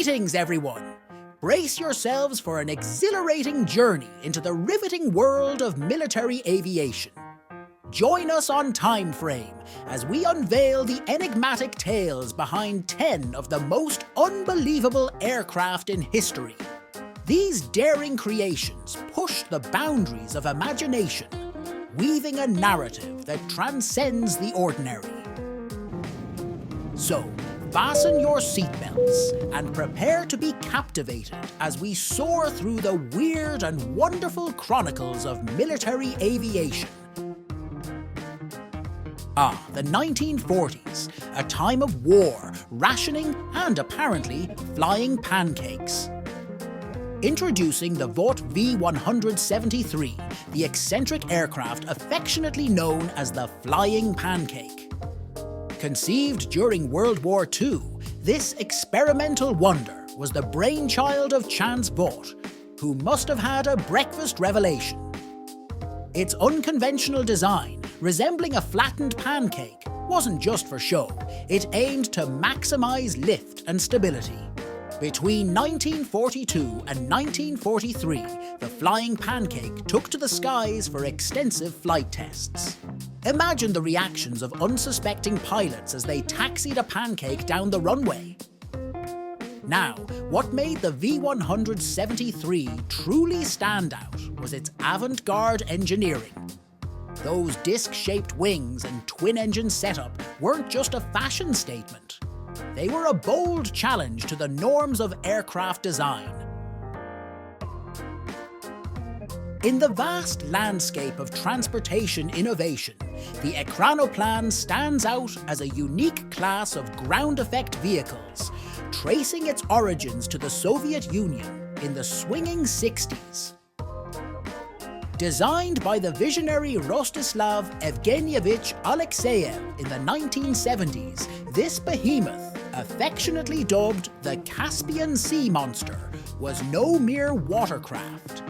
Greetings, everyone! Brace yourselves for an exhilarating journey into the riveting world of military aviation. Join us on Timeframe as we unveil the enigmatic tales behind 10 of the most unbelievable aircraft in history. These daring creations push the boundaries of imagination, weaving a narrative that transcends the ordinary. So, fasten your seatbelts and prepare to be captivated as we soar through the weird and wonderful chronicles of military aviation. The 1940s, a time of war, rationing, and apparently flying pancakes. Introducing the Vought V-173, the eccentric aircraft affectionately known as the Flying Pancake. Conceived during World War II, this experimental wonder was the brainchild of Chance Vought, who must have had a breakfast revelation. Its unconventional design, resembling a flattened pancake, wasn't just for show. It aimed to maximize lift and stability. Between 1942 and 1943, the Flying Pancake took to the skies for extensive flight tests. Imagine the reactions of unsuspecting pilots as they taxied a pancake down the runway. Now, what made the V-173 truly stand out was its avant-garde engineering. Those disc-shaped wings and twin-engine setup weren't just a fashion statement. They were a bold challenge to the norms of aircraft design. In the vast landscape of transportation innovation, the Ekranoplan stands out as a unique class of ground-effect vehicles, tracing its origins to the Soviet Union in the swinging 60s. Designed by the visionary Rostislav Evgenyevich Alexeyev in the 1970s, this behemoth, affectionately dubbed the Caspian Sea Monster, was no mere watercraft.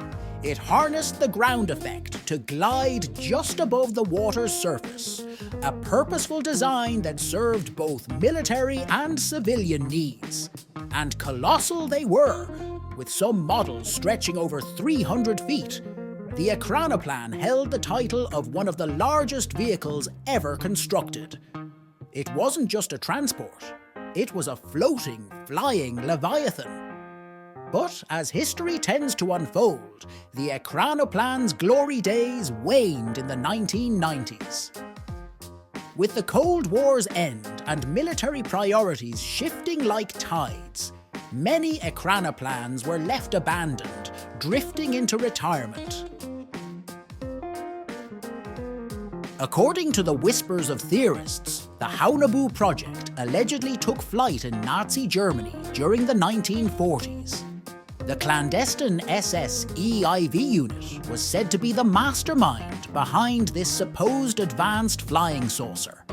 It harnessed the ground effect to glide just above the water's surface, a purposeful design that served both military and civilian needs. And colossal they were, with some models stretching over 300 feet. The Ekranoplan held the title of one of the largest vehicles ever constructed. It wasn't just a transport, it was a floating, flying leviathan. But as history tends to unfold, the Ekranoplan's glory days waned in the 1990s. With the Cold War's end and military priorities shifting like tides, many Ekranoplans were left abandoned, drifting into retirement. According to the whispers of theorists, the Haunebu project allegedly took flight in Nazi Germany during the 1940s. The clandestine SS EIV unit was said to be the mastermind behind this supposed advanced flying saucer.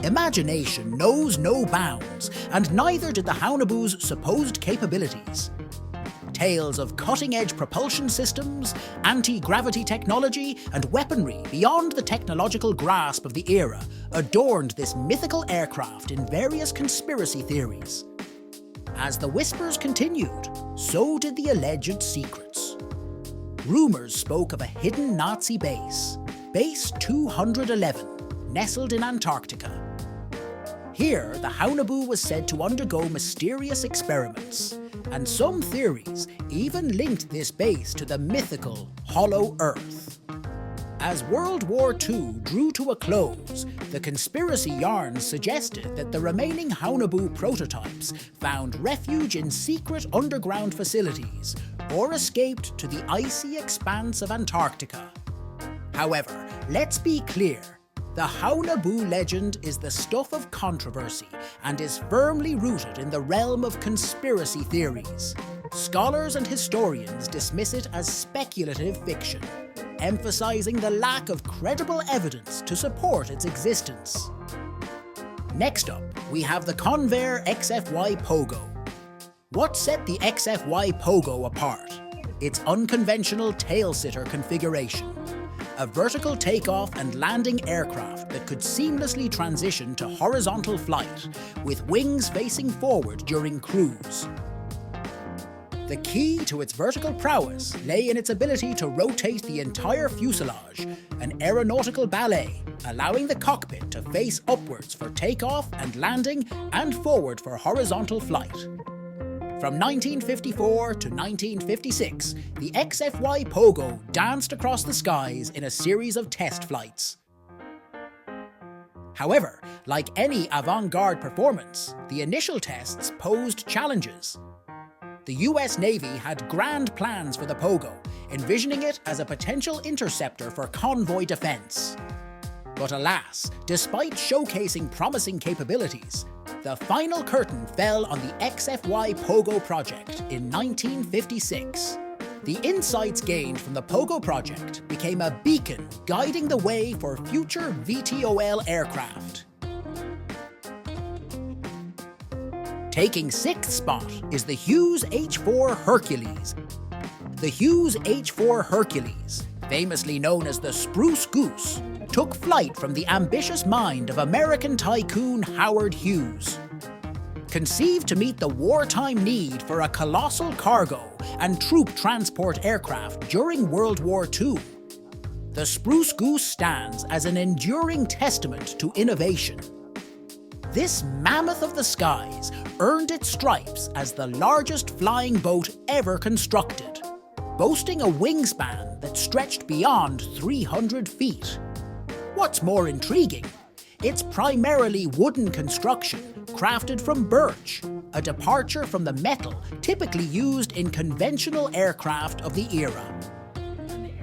Imagination knows no bounds, and neither did the Haunebu's supposed capabilities. Tales of cutting-edge propulsion systems, anti-gravity technology, and weaponry beyond the technological grasp of the era adorned this mythical aircraft in various conspiracy theories. As the whispers continued, so did the alleged secrets. Rumours spoke of a hidden Nazi base, Base 211, nestled in Antarctica. Here, the Haunebu was said to undergo mysterious experiments, and some theories even linked this base to the mythical Hollow Earth. As World War II drew to a close, the conspiracy yarns suggested that the remaining Haunebu prototypes found refuge in secret underground facilities or escaped to the icy expanse of Antarctica. However, let's be clear. The Haunebu legend is the stuff of controversy and is firmly rooted in the realm of conspiracy theories. Scholars and historians dismiss it as speculative fiction, emphasizing the lack of credible evidence to support its existence. Next up, we have the Convair XFY Pogo. What set the XFY Pogo apart? Its unconventional tail-sitter configuration. a vertical takeoff and landing aircraft that could seamlessly transition to horizontal flight, with wings facing forward during cruise. The key to its vertical prowess lay in its ability to rotate the entire fuselage, an aeronautical ballet, allowing the cockpit to face upwards for takeoff and landing and forward for horizontal flight. From 1954 to 1956, the XFY Pogo danced across the skies in a series of test flights. However, like any avant-garde performance, the initial tests posed challenges. The US Navy had grand plans for the Pogo, envisioning it as a potential interceptor for convoy defense. But alas, despite showcasing promising capabilities, the final curtain fell on the XFY Pogo project in 1956. The insights gained from the Pogo project became a beacon guiding the way for future VTOL aircraft. Taking 6th spot is the Hughes H-4 Hercules. The Hughes H-4 Hercules, famously known as the Spruce Goose, took flight from the ambitious mind of American tycoon Howard Hughes. Conceived to meet the wartime need for a colossal cargo and troop transport aircraft during World War II, the Spruce Goose stands as an enduring testament to innovation. This mammoth of the skies earned its stripes as the largest flying boat ever constructed, boasting a wingspan that stretched beyond 300 feet. What's more intriguing, its primarily wooden construction, crafted from birch, a departure from the metal typically used in conventional aircraft of the era.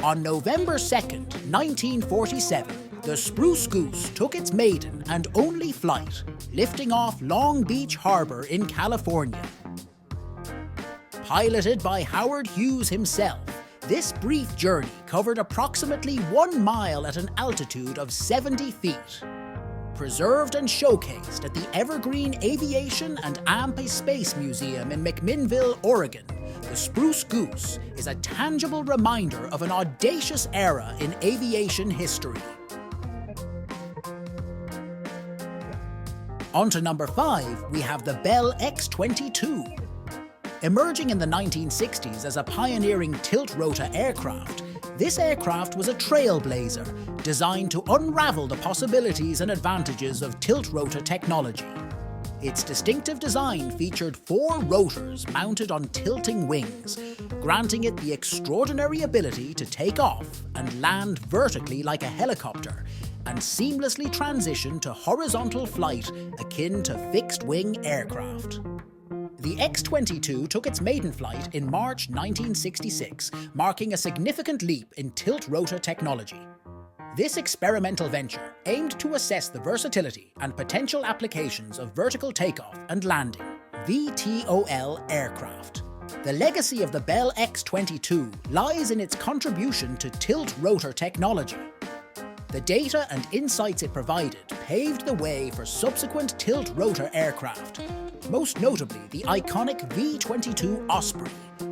On November 2nd, 1947, the Spruce Goose took its maiden and only flight, lifting off Long Beach Harbor in California. Piloted by Howard Hughes himself, this brief journey covered approximately 1 mile at an altitude of 70 feet. Preserved and showcased at the Evergreen Aviation and Amp Space Museum in McMinnville, Oregon, the Spruce Goose is a tangible reminder of an audacious era in aviation history. On to number 5, we have the Bell X-22. Emerging in the 1960s as a pioneering tilt-rotor aircraft, this aircraft was a trailblazer designed to unravel the possibilities and advantages of tilt-rotor technology. Its distinctive design featured 4 rotors mounted on tilting wings, granting it the extraordinary ability to take off and land vertically like a helicopter, and seamlessly transition to horizontal flight akin to fixed-wing aircraft. The X-22 took its maiden flight in March 1966, marking a significant leap in tilt-rotor technology. This experimental venture aimed to assess the versatility and potential applications of vertical takeoff and landing, VTOL aircraft. The legacy of the Bell X-22 lies in its contribution to tilt-rotor technology. The data and insights it provided paved the way for subsequent tilt-rotor aircraft, most notably the iconic V-22 Osprey,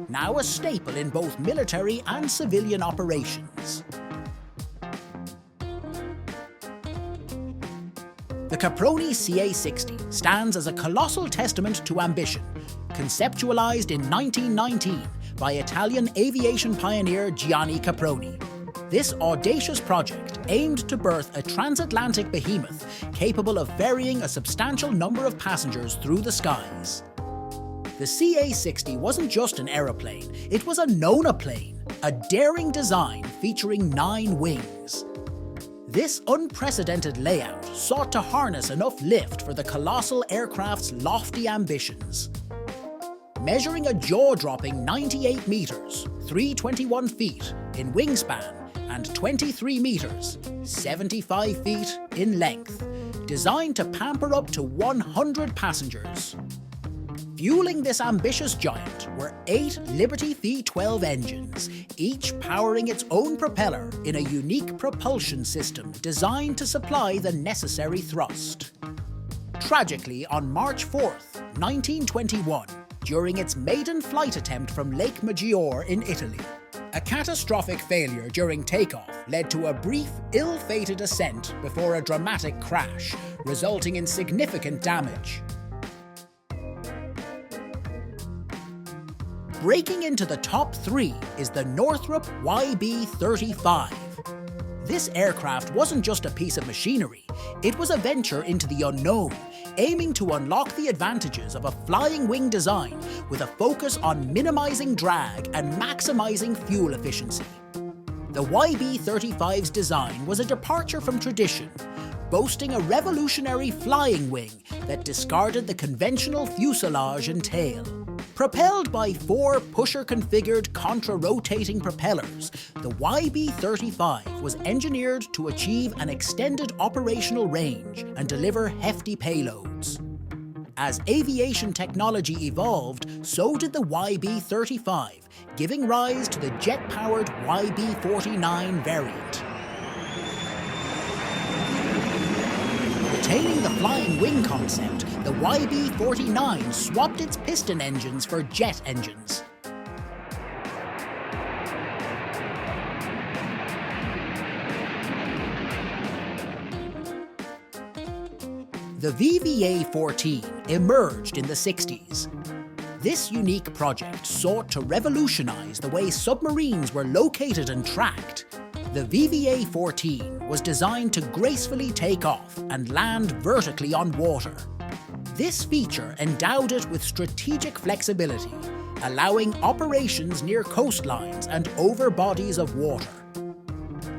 now a staple in both military and civilian operations. The Caproni CA-60 stands as a colossal testament to ambition, conceptualized in 1919 by Italian aviation pioneer Gianni Caproni. This audacious project aimed to birth a transatlantic behemoth capable of ferrying a substantial number of passengers through the skies. The CA-60 wasn't just an aeroplane, it was a nonaplane, a daring design featuring 9 wings. This unprecedented layout sought to harness enough lift for the colossal aircraft's lofty ambitions. Measuring a jaw-dropping 98 meters, 321 feet in wingspan, and 23 meters, 75 feet in length, designed to pamper up to 100 passengers. Fueling this ambitious giant were 8 Liberty V12 engines, each powering its own propeller in a unique propulsion system designed to supply the necessary thrust. Tragically, on March 4th, 1921, during its maiden flight attempt from Lake Maggiore in Italy, A catastrophic failure during takeoff led to a brief, ill-fated ascent before a dramatic crash, resulting in significant damage. Breaking into the top 3 is the Northrop YB-35. This aircraft wasn't just a piece of machinery, it was a venture into the unknown, aiming to unlock the advantages of a flying wing design with a focus on minimizing drag and maximizing fuel efficiency. The YB-35's design was a departure from tradition, boasting a revolutionary flying wing that discarded the conventional fuselage and tail. Propelled by 4 pusher-configured contra-rotating propellers, the YB-35 was engineered to achieve an extended operational range and deliver hefty payloads. As aviation technology evolved, so did the YB-35, giving rise to the jet-powered YB-49 variant. Retaining the flying wing concept, the YB-49 swapped its piston engines for jet engines. The VVA-14 emerged in the 60s. This unique project sought to revolutionize the way submarines were located and tracked. The VVA-14 was designed to gracefully take off and land vertically on water. This feature endowed it with strategic flexibility, allowing operations near coastlines and over bodies of water.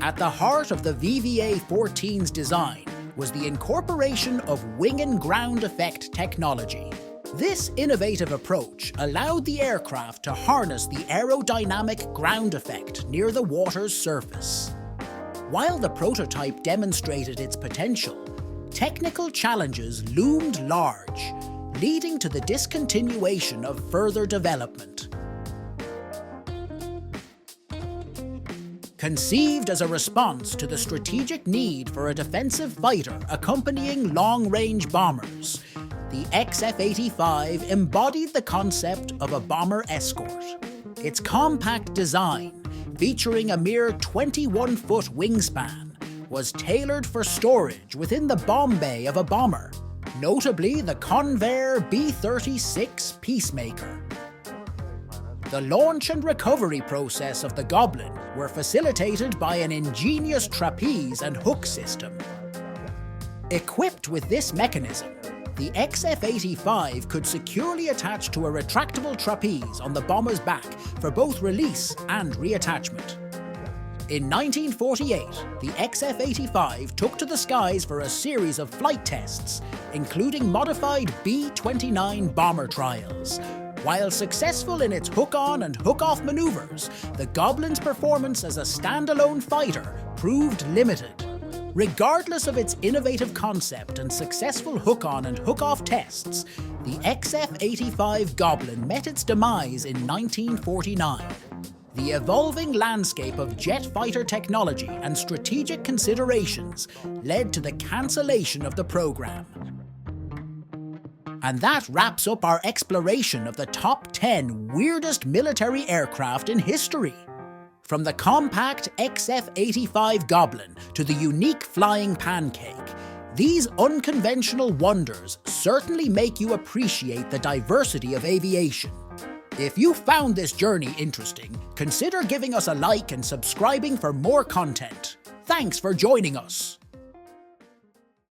At the heart of the VVA-14's design was the incorporation of wing and ground effect technology. This innovative approach allowed the aircraft to harness the aerodynamic ground effect near the water's surface. While the prototype demonstrated its potential, technical challenges loomed large, leading to the discontinuation of further development. Conceived as a response to the strategic need for a defensive fighter accompanying long-range bombers, the XF-85 embodied the concept of a bomber escort. Its compact design, featuring a mere 21-foot wingspan, was tailored for storage within the bomb bay of a bomber, notably the Convair B-36 Peacemaker. The launch and recovery process of the Goblin were facilitated by an ingenious trapeze and hook system. Equipped with this mechanism, the XF-85 could securely attach to a retractable trapeze on the bomber's back for both release and reattachment. In 1948, the XF-85 took to the skies for a series of flight tests, including modified B-29 bomber trials. While successful in its hook-on and hook-off maneuvers, the Goblin's performance as a standalone fighter proved limited. Regardless of its innovative concept and successful hook-on and hook-off tests, the XF-85 Goblin met its demise in 1949. The evolving landscape of jet fighter technology and strategic considerations led to the cancellation of the program. And that wraps up our exploration of the top 10 weirdest military aircraft in history. From the compact XF-85 Goblin to the unique Flying Pancake, these unconventional wonders certainly make you appreciate the diversity of aviation. If you found this journey interesting, consider giving us a like and subscribing for more content. Thanks for joining us.